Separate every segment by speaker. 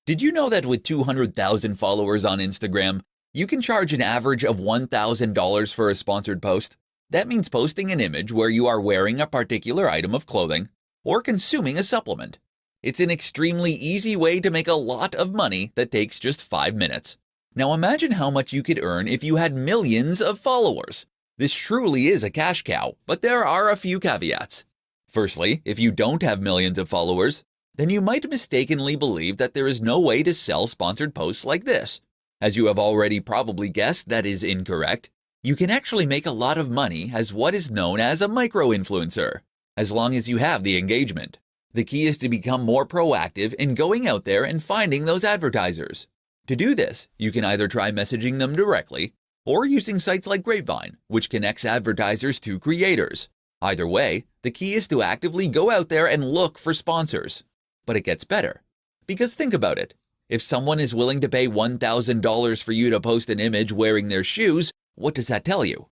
Speaker 1: Did you know that with 200,000 followers on Instagram, you can charge an average of $1,000 for a sponsored post? That means posting an image where you are wearing a particular item of clothing or consuming a supplement. It's an extremely easy way to make a lot of money that takes just 5 minutes. Now imagine how much you could earn if you had millions of followers. This truly is a cash cow, but there are a few caveats. Firstly, if you don't have millions of followers, then you might mistakenly believe that there is no way to sell sponsored posts like this. As you have already probably guessed, that is incorrect. You can actually make a lot of money as what is known as a micro-influencer, as long as you have the engagement. The key is to become more proactive in going out there and finding those advertisers. To do this, you can either try messaging them directly or using sites like Grapevine, which connects advertisers to creators. Either way, the key is to actively go out there and look for sponsors. But it gets better. Because think about it. If someone is willing to pay $1,000 for you to post an image wearing their shoes, what does that tell you?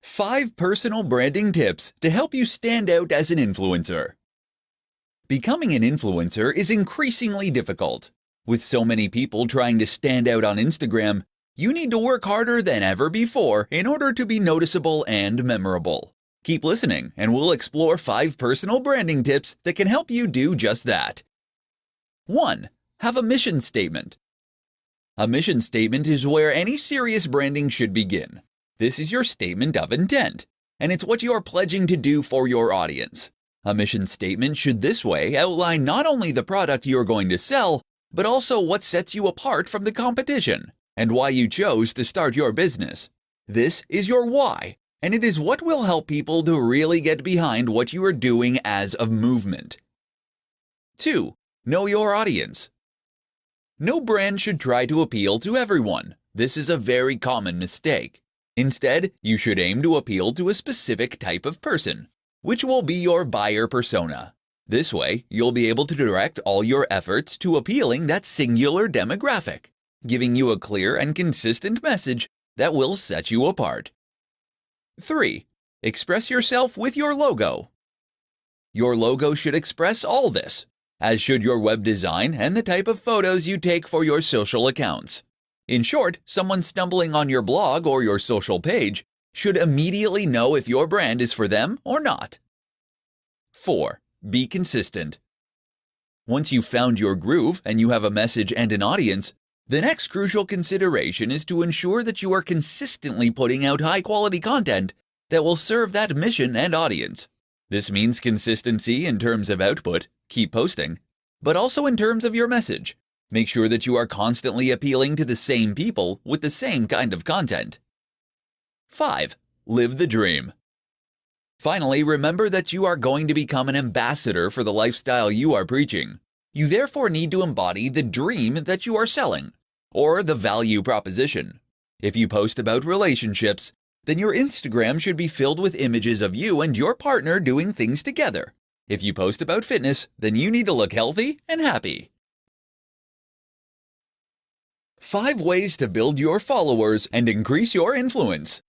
Speaker 1: 5 personal branding tips to help you stand out as an influencer. Becoming an influencer is increasingly difficult. With so many people trying to stand out on Instagram, you need to work harder than ever before in order to be noticeable and memorable. Keep listening, and we'll explore 5 personal branding tips that can help you do just that. 1. Have a mission statement. A mission statement is where any serious branding should begin. This is your statement of intent, and it's what you are pledging to do for your audience. A mission statement should this way outline not only the product you're going to sell, but also what sets you apart from the competition, and why you chose to start your business. This is your why, and it is what will help people to really get behind what you are doing as a movement. 2. Know your audience. No brand should try to appeal to everyone. This is a very common mistake. Instead, you should aim to appeal to a specific type of person, which will be your buyer persona. This way, you'll be able to direct all your efforts to appealing that singular demographic, giving you a clear and consistent message that will set you apart. 3. Express yourself with your logo. Your logo should express all this, as should your web design and the type of photos you take for your social accounts. In short, someone stumbling on your blog or your social page should immediately know if your brand is for them or not. 4. Be consistent. Once you've found your groove and you have a message and an audience, the next crucial consideration is to ensure that you are consistently putting out high-quality content that will serve that mission and audience. This means consistency in terms of output, keep posting, but also in terms of your message. Make sure that you are constantly appealing to the same people with the same kind of content. 5. Live the dream. Finally, remember that you are going to become an ambassador for the lifestyle you are preaching. You therefore need to embody the dream that you are selling, or the value proposition. If you post about relationships, then your Instagram should be filled with images of you and your partner doing things together. If you post about fitness, then you need to look healthy and happy. 5 ways to build your followers and increase your influence.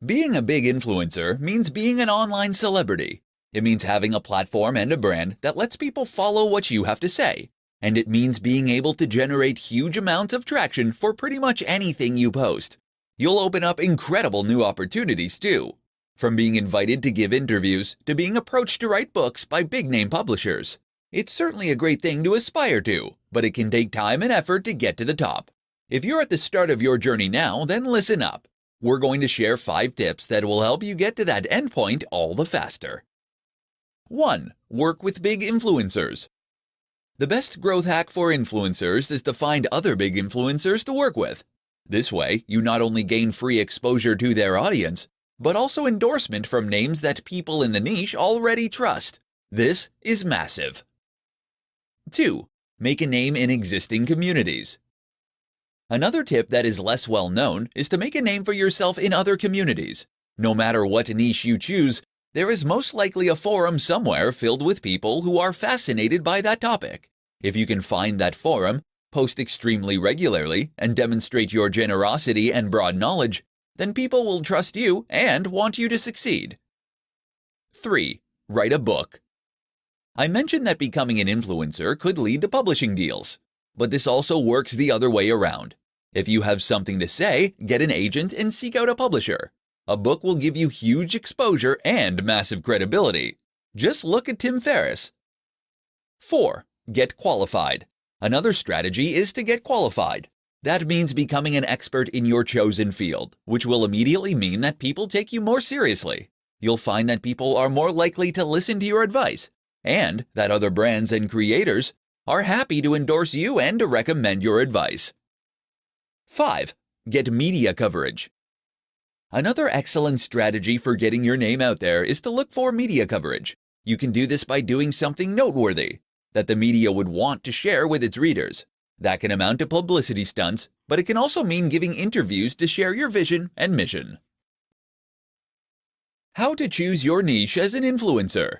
Speaker 1: Being a big influencer means being an online celebrity. It means having a platform and a brand that lets people follow what you have to say. And it means being able to generate huge amounts of traction for pretty much anything you post. You'll open up incredible new opportunities too. From being invited to give interviews to being approached to write books by big-name publishers. It's certainly a great thing to aspire to, but it can take time and effort to get to the top. If you're at the start of your journey now, then listen up. We're going to share 5 tips that will help you get to that endpoint all the faster. 1. Work with big influencers. The best growth hack for influencers is to find other big influencers to work with. This way, you not only gain free exposure to their audience, but also endorsement from names that people in the niche already trust. This is massive. 2. Make a name in existing communities. Another tip that is less well known is to make a name for yourself in other communities. No matter what niche you choose, there is most likely a forum somewhere filled with people who are fascinated by that topic. If you can find that forum, post extremely regularly, and demonstrate your generosity and broad knowledge, then people will trust you and want you to succeed. 3. Write a book. I mentioned that becoming an influencer could lead to publishing deals. But this also works the other way around. If you have something to say, get an agent and seek out a publisher. A book will give you huge exposure and massive credibility. Just look at Tim Ferriss. 4. Get qualified. Another strategy is to get qualified. That means becoming an expert in your chosen field, which will immediately mean that people take you more seriously. You'll find that people are more likely to listen to your advice, and that other brands and creators are happy to endorse you and to recommend your advice. 5. Get media coverage. Another excellent strategy for getting your name out there is to look for media coverage. You can do this by doing something noteworthy that the media would want to share with its readers. That can amount to publicity stunts, but it can also mean giving interviews to share your vision and mission. How to choose your niche as an influencer.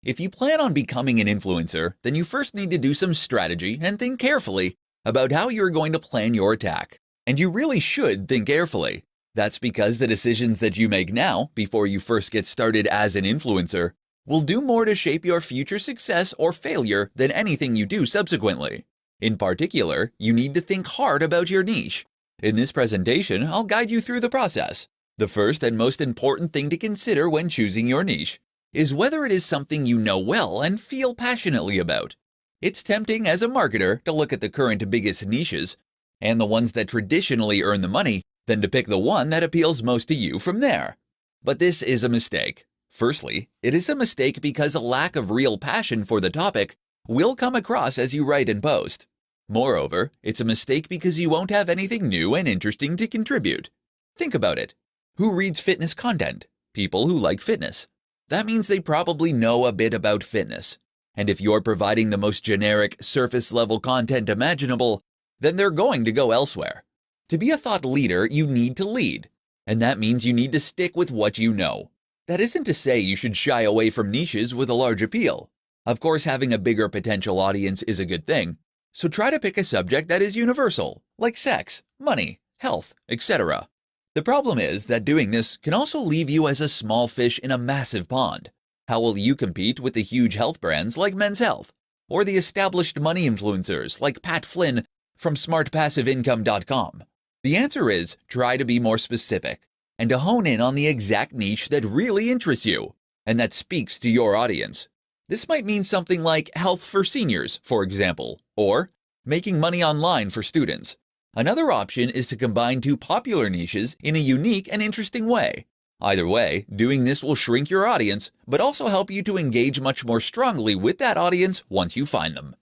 Speaker 1: If you plan on becoming an influencer, then you first need to do some strategy and think carefully about how you're going to plan your attack. And you really should think carefully. That's because the decisions that you make now, before you first get started as an influencer, will do more to shape your future success or failure than anything you do subsequently. In particular, you need to think hard about your niche. In this presentation, I'll guide you through the process. The first and most important thing to consider when choosing your niche is whether it is something you know well and feel passionately about. It's tempting as a marketer to look at the current biggest niches and the ones that traditionally earn the money, then to pick the one that appeals most to you from there. But this is a mistake. Firstly, it is a mistake because a lack of real passion for the topic will come across as you write and post. Moreover, it's a mistake because you won't have anything new and interesting to contribute. Think about it. Who reads fitness content? People who like fitness. That means they probably know a bit about fitness. And if you're providing the most generic, surface-level content imaginable, then they're going to go elsewhere. To be a thought leader, you need to lead. And that means you need to stick with what you know. That isn't to say you should shy away from niches with a large appeal. Of course, having a bigger potential audience is a good thing. So try to pick a subject that is universal, like sex, money, health, etc. The problem is that doing this can also leave you as a small fish in a massive pond. How will you compete with the huge health brands like Men's Health, or the established money influencers like Pat Flynn from smartpassiveincome.com? The answer is try to be more specific and to hone in on the exact niche that really interests you and that speaks to your audience. This might mean something like health for seniors, for example, or making money online for students. Another option is to combine two popular niches in a unique and interesting way. Either way, doing this will shrink your audience, but also help you to engage much more strongly with that audience once you find them.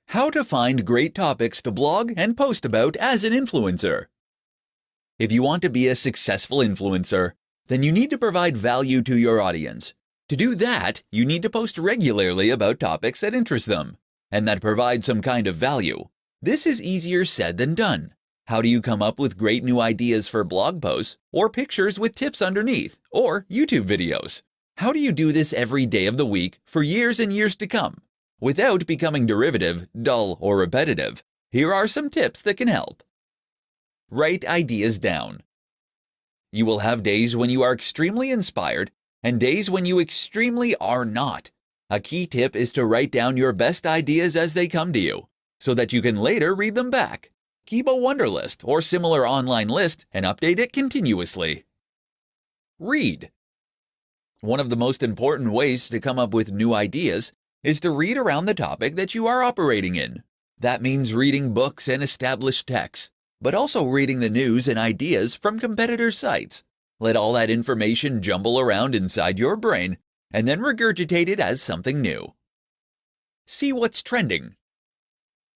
Speaker 1: How to find great topics to blog and post about as an influencer. If you want to be a successful influencer, then you need to provide value to your audience. To do that, you need to post regularly about topics that interest them and that provide some kind of value. This is easier said than done. How do you come up with great new ideas for blog posts or pictures with tips underneath or YouTube videos? How do you do this every day of the week for years and years to come without becoming derivative, dull, or repetitive? Here are some tips that can help. Write ideas down. You will have days when you are extremely inspired and days when you extremely are not. A key tip is to write down your best ideas as they come to you, so that you can later read them back. Keep a Wunderlist or similar online list and update it continuously. Read. One of the most important ways to come up with new ideas is to read around the topic that you are operating in. That means reading books and established texts, but also reading the news and ideas from competitors' sites. Let all that information jumble around inside your brain and then regurgitate it as something new. See what's trending.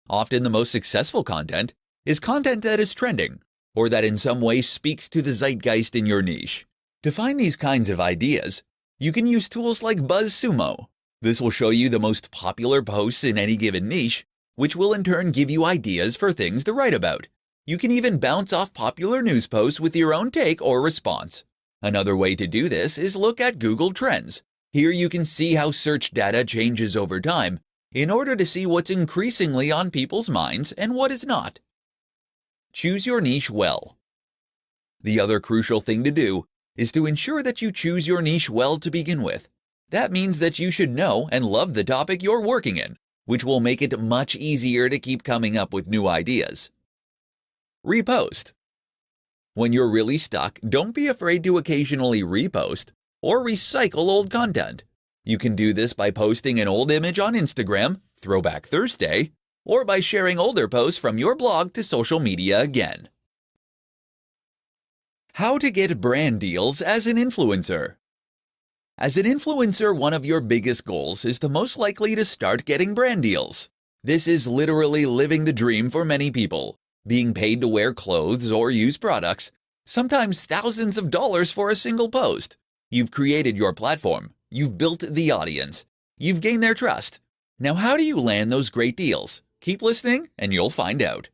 Speaker 1: Often the most successful content is content that is trending, or that in some way speaks to the zeitgeist in your niche. To find these kinds of ideas, you can use tools like BuzzSumo. This will show you the most popular posts in any given niche, which will in turn give you ideas for things to write about. You can even bounce off popular news posts with your own take or response. Another way to do this is look at Google Trends. Here you can see how search data changes over time in order to see what's increasingly on people's minds and what is not. Choose your niche well. The other crucial thing to do is to ensure that you choose your niche well to begin with. That means that you should know and love the topic you're working in, which will make it much easier to keep coming up with new ideas. Repost. When you're really stuck, don't be afraid to occasionally repost or recycle old content. You can do this by posting an old image on Instagram, Throwback Thursday, or by sharing older posts from your blog to social media again. How to get brand deals as an influencer. As an influencer, one of your biggest goals is the most likely to start getting brand deals. This is literally living the dream for many people, being paid to wear clothes or use products, sometimes thousands of dollars for a single post. You've created your platform, you've built the audience, you've gained their trust. Now, how do you land those great deals? Keep listening and you'll find out.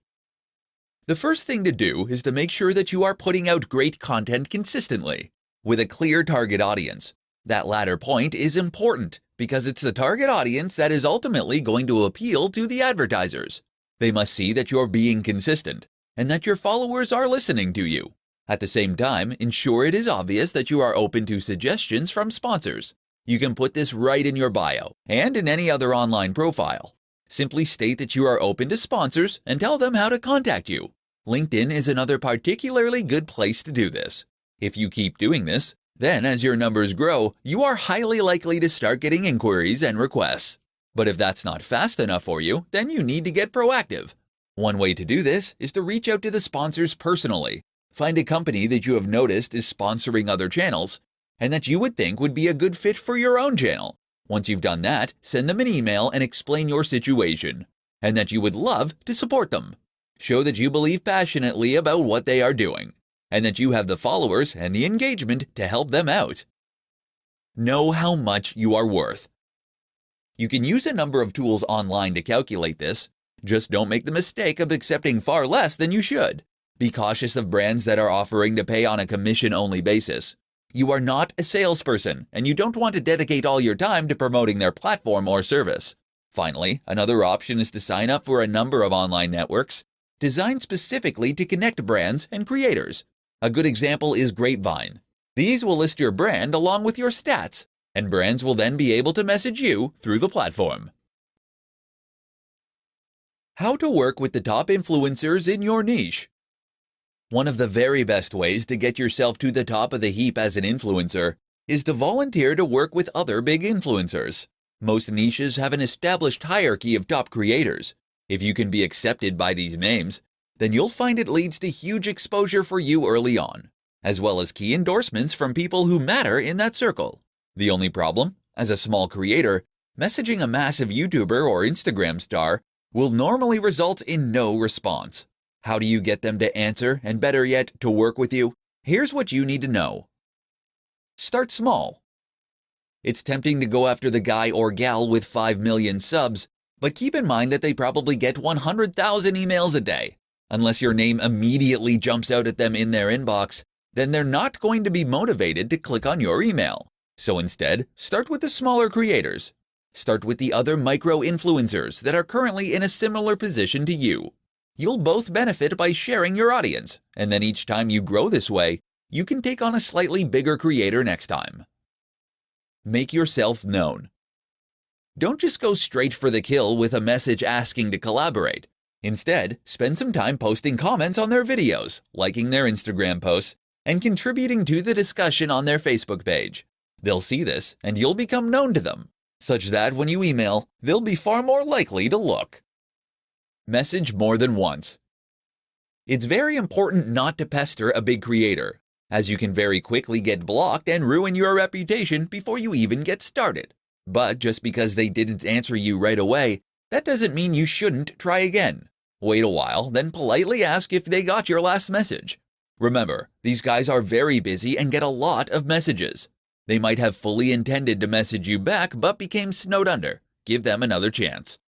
Speaker 1: The first thing to do is to make sure that you are putting out great content consistently, with a clear target audience. That latter point is important because it's the target audience that is ultimately going to appeal to the advertisers. They must see that you're being consistent and that your followers are listening to you. At the same time, ensure it is obvious that you are open to suggestions from sponsors. You can put this right in your bio and in any other online profile. Simply state that you are open to sponsors and tell them how to contact you. LinkedIn is another particularly good place to do this. If you keep doing this, then as your numbers grow, you are highly likely to start getting inquiries and requests. But if that's not fast enough for you, then you need to get proactive. One way to do this is to reach out to the sponsors personally. Find a company that you have noticed is sponsoring other channels and that you would think would be a good fit for your own channel. Once you've done that, send them an email and explain your situation, and that you would love to support them. Show that you believe passionately about what they are doing, and that you have the followers and the engagement to help them out. Know how much you are worth. You can use a number of tools online to calculate this. Just don't make the mistake of accepting far less than you should. Be cautious of brands that are offering to pay on a commission-only basis. You are not a salesperson, and you don't want to dedicate all your time to promoting their platform or service. Finally, another option is to sign up for a number of online networks designed specifically to connect brands and creators. A good example is Grapevine. These will list your brand along with your stats, and brands will then be able to message you through the platform. How to work with the top influencers in your niche. One of the very best ways to get yourself to the top of the heap as an influencer is to volunteer to work with other big influencers. Most niches have an established hierarchy of top creators. If you can be accepted by these names, then you'll find it leads to huge exposure for you early on, as well as key endorsements from people who matter in that circle. The only problem, as a small creator, messaging a massive YouTuber or Instagram star will normally result in no response. How do you get them to answer and, better yet, to work with you? Here's what you need to know. Start small. It's tempting to go after the guy or gal with 5 million subs, but keep in mind that they probably get 100,000 emails a day. Unless your name immediately jumps out at them in their inbox, then they're not going to be motivated to click on your email. So instead, start with the smaller creators. Start with the other micro-influencers that are currently in a similar position to you. You'll both benefit by sharing your audience, and then each time you grow this way, you can take on a slightly bigger creator next time. Make yourself known. Don't just go straight for the kill with a message asking to collaborate. Instead, spend some time posting comments on their videos, liking their Instagram posts, and contributing to the discussion on their Facebook page. They'll see this, and you'll become known to them, such that when you email, they'll be far more likely to look. Message more than once. It's very important not to pester a big creator, as you can very quickly get blocked and ruin your reputation before you even get started. But just because they didn't answer you right away, that doesn't mean you shouldn't try again. Wait a while, then politely ask if they got your last message. Remember, these guys are very busy and get a lot of messages. They might have fully intended to message you back but became snowed under. Give them another chance.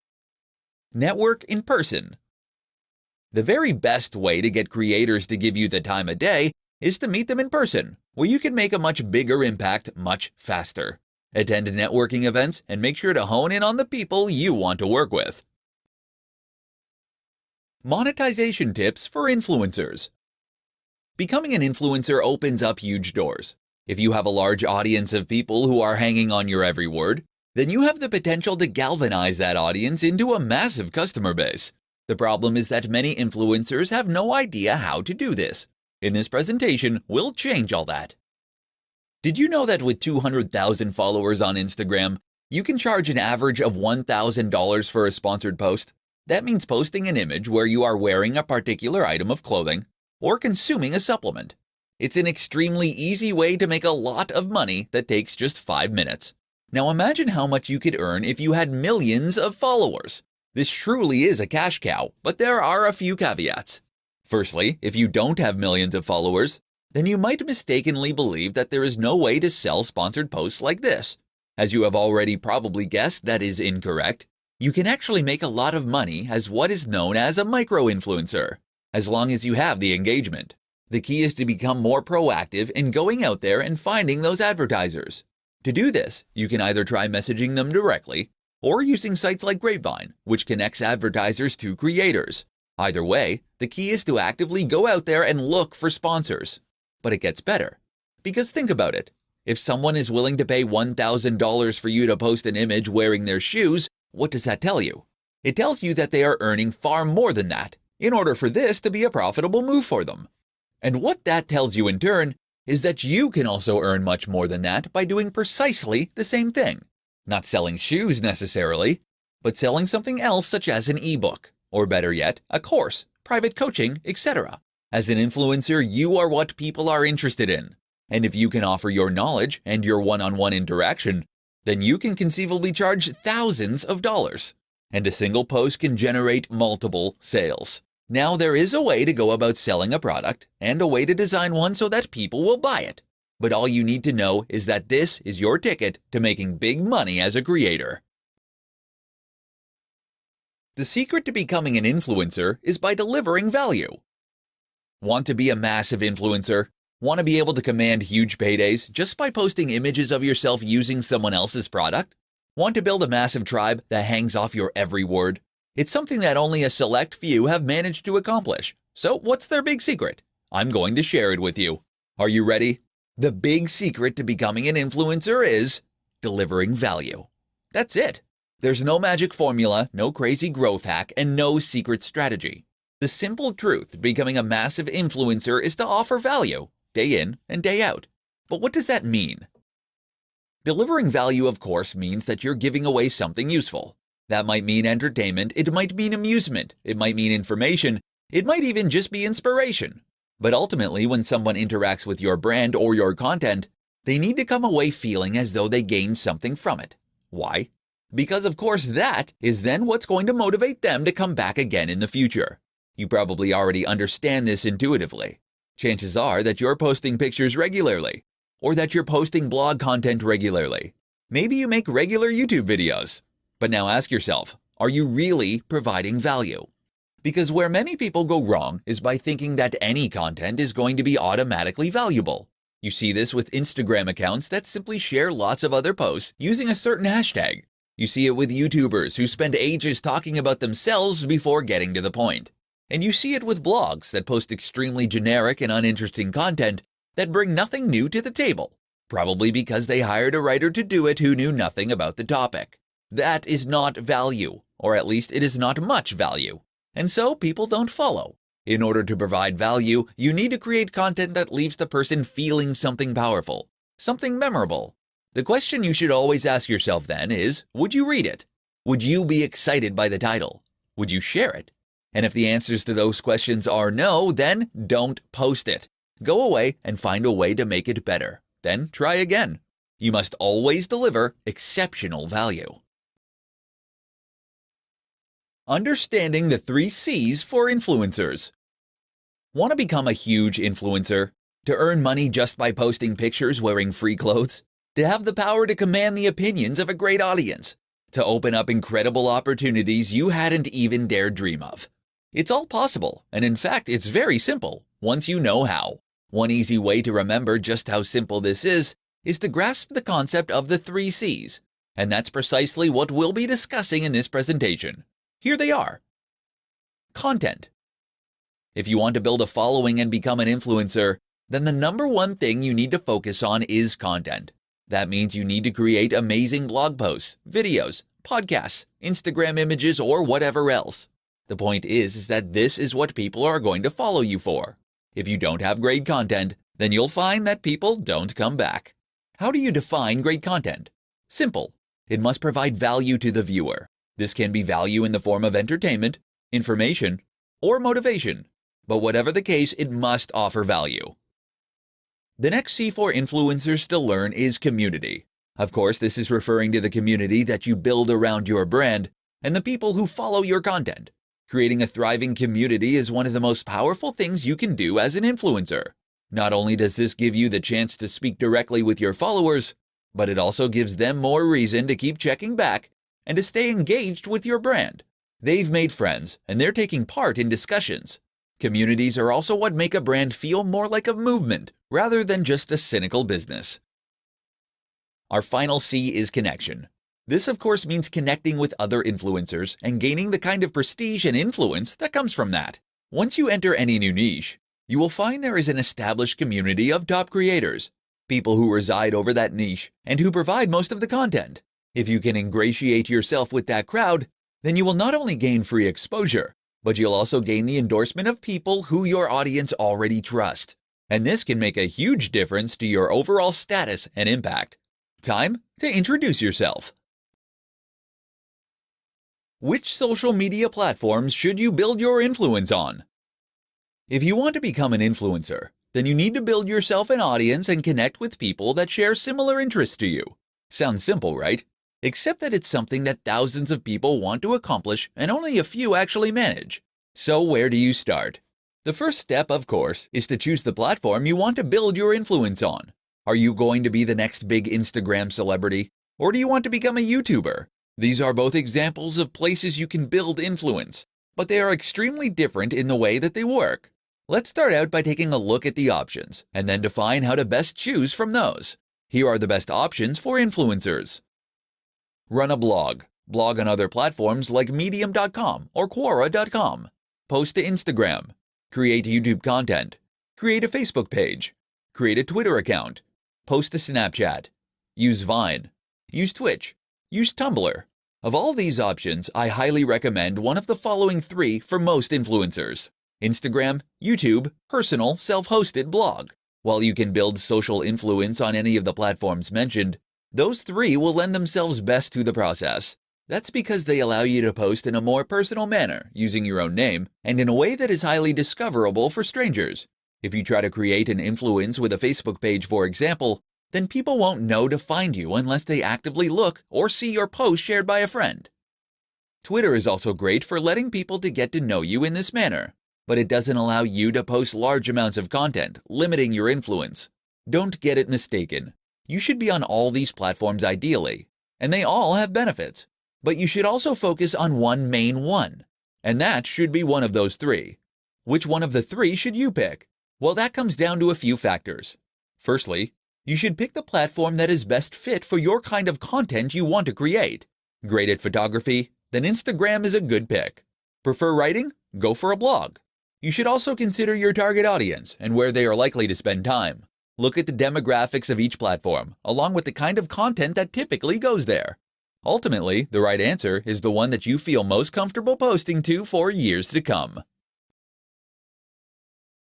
Speaker 1: Network in person. The very best way to get creators to give you the time of day is to meet them in person, where you can make a much bigger impact much faster. Attend networking events and make sure to hone in on the people you want to work with. Monetization tips for influencers. Becoming an influencer opens up huge doors. If you have a large audience of people who are hanging on your every word, then you have the potential to galvanize that audience into a massive customer base. The problem is that many influencers have no idea how to do this. In this presentation, we'll change all that. Did you know that with 200,000 followers on Instagram, you can charge an average of $1,000 for a sponsored post? That means posting an image where you are wearing a particular item of clothing or consuming a supplement. It's an extremely easy way to make a lot of money that takes just 5 minutes. Now imagine how much you could earn if you had millions of followers. This truly is a cash cow, but there are a few caveats. Firstly, if you don't have millions of followers, then you might mistakenly believe that there is no way to sell sponsored posts like this. As you have already probably guessed, that is incorrect. You can actually make a lot of money as what is known as a micro-influencer, as long as you have the engagement. The key is to become more proactive in going out there and finding those advertisers. To do this, you can either try messaging them directly or using sites like Grapevine, which connects advertisers to creators. Either way, the key is to actively go out there and look for sponsors. But it gets better. Because think about it. If someone is willing to pay $1,000 for you to post an image wearing their shoes, what does that tell you? It tells you that they are earning far more than that in order for this to be a profitable move for them. And what that tells you in turn is that you can also earn much more than that by doing precisely the same thing. Not selling shoes necessarily, but selling something else such as an ebook, or better yet, a course, private coaching, etc. As an influencer, you are what people are interested in. And if you can offer your knowledge and your one-on-one interaction, then you can conceivably charge thousands of dollars. And a single post can generate multiple sales. Now there is a way to go about selling a product and a way to design one so that people will buy it. But all you need to know is that this is your ticket to making big money as a creator. The secret to becoming an influencer is by delivering value. Want to be a massive influencer? Want to be able to command huge paydays just by posting images of yourself using someone else's product? Want to build a massive tribe that hangs off your every word? It's something that only a select few have managed to accomplish. So what's their big secret? I'm going to share it with you. Are you ready? The big secret to becoming an influencer is delivering value. That's it. There's no magic formula, no crazy growth hack, and no secret strategy. The simple truth becoming a massive influencer is to offer value, day in and day out. But what does that mean? Delivering value, of course, means that you're giving away something useful. That might mean entertainment, it might mean amusement, it might mean information, it might even just be inspiration. But ultimately, when someone interacts with your brand or your content, they need to come away feeling as though they gained something from it. Why? Because of course that is then what's going to motivate them to come back again in the future. You probably already understand this intuitively. Chances are that you're posting pictures regularly, or that you're posting blog content regularly. Maybe you make regular YouTube videos. But now ask yourself, are you really providing value? Because where many people go wrong is by thinking that any content is going to be automatically valuable. You see this with Instagram accounts that simply share lots of other posts using a certain hashtag. You see it with YouTubers who spend ages talking about themselves before getting to the point. And you see it with blogs that post extremely generic and uninteresting content that bring nothing new to the table, probably because they hired a writer to do it who knew nothing about the topic. That is not value, or at least it is not much value. And so people don't follow. In order to provide value, you need to create content that leaves the person feeling something powerful, something memorable. The question you should always ask yourself then is, would you read it? Would you be excited by the title? Would you share it? And if the answers to those questions are no, then don't post it. Go away and find a way to make it better. Then try again. You must always deliver exceptional value. Understanding the 3 C's for influencers. Want to become a huge influencer? To earn money just by posting pictures wearing free clothes? To have the power to command the opinions of a great audience? To open up incredible opportunities you hadn't even dared dream of? It's all possible, and in fact, it's very simple, once you know how. One easy way to remember just how simple this is to grasp the concept of the 3 C's, and that's precisely what we'll be discussing in this presentation. Here they are. Content. If you want to build a following and become an influencer, then the number one thing you need to focus on is content. That means you need to create amazing blog posts, videos, podcasts, Instagram images, or whatever else. The point is that this is what people are going to follow you for. If you don't have great content, then you'll find that people don't come back. How do you define great content? Simple. It must provide value to the viewer. This can be value in the form of entertainment, information, or motivation. But whatever the case, it must offer value. The next C for influencers to learn is community. Of course, this is referring to the community that you build around your brand and the people who follow your content. Creating a thriving community is one of the most powerful things you can do as an influencer. Not only does this give you the chance to speak directly with your followers, but it also gives them more reason to keep checking back and to stay engaged with your brand. They've made friends, and they're taking part in discussions. Communities are also what make a brand feel more like a movement rather than just a cynical business. Our final C is connection. This, of course, means connecting with other influencers and gaining the kind of prestige and influence that comes from that. Once you enter any new niche, you will find there is an established community of top creators, people who reside over that niche and who provide most of the content. If you can ingratiate yourself with that crowd, then you will not only gain free exposure, but you'll also gain the endorsement of people who your audience already trust. And this can make a huge difference to your overall status and impact. Time to introduce yourself. Which social media platforms should you build your influence on? If you want to become an influencer, then you need to build yourself an audience and connect with people that share similar interests to you. Sounds simple, right? Except that it's something that thousands of people want to accomplish and only a few actually manage. So where do you start? The first step, of course, is to choose the platform you want to build your influence on. Are you going to be the next big Instagram celebrity? Or do you want to become a YouTuber? These are both examples of places you can build influence, but they are extremely different in the way that they work. Let's start out by taking a look at the options, and then define how to best choose from those. Here are the best options for influencers. Run a blog. Blog on other platforms like Medium.com or Quora.com. Post to Instagram. Create YouTube content. Create a Facebook page. Create a Twitter account. Post to Snapchat. Use Vine. Use Twitch. Use Tumblr. Of all these options, I highly recommend one of the following 3 for most influencers: Instagram, YouTube, personal, self-hosted blog. While you can build social influence on any of the platforms mentioned, those 3 will lend themselves best to the process. That's because they allow you to post in a more personal manner, using your own name, and in a way that is highly discoverable for strangers. If you try to create an influence with a Facebook page, for example, then people won't know to find you unless they actively look or see your post shared by a friend. Twitter is also great for letting people to get to know you in this manner, but it doesn't allow you to post large amounts of content, limiting your influence. Don't get it mistaken. You should be on all these platforms ideally, and they all have benefits. But you should also focus on one main one, and that should be one of those 3. Which one of the 3 should you pick? Well, that comes down to a few factors. Firstly, you should pick the platform that is best fit for your kind of content you want to create. Great at photography? Then Instagram is a good pick. Prefer writing? Go for a blog. You should also consider your target audience and where they are likely to spend time. Look at the demographics of each platform, along with the kind of content that typically goes there. Ultimately, the right answer is the one that you feel most comfortable posting to for years to come.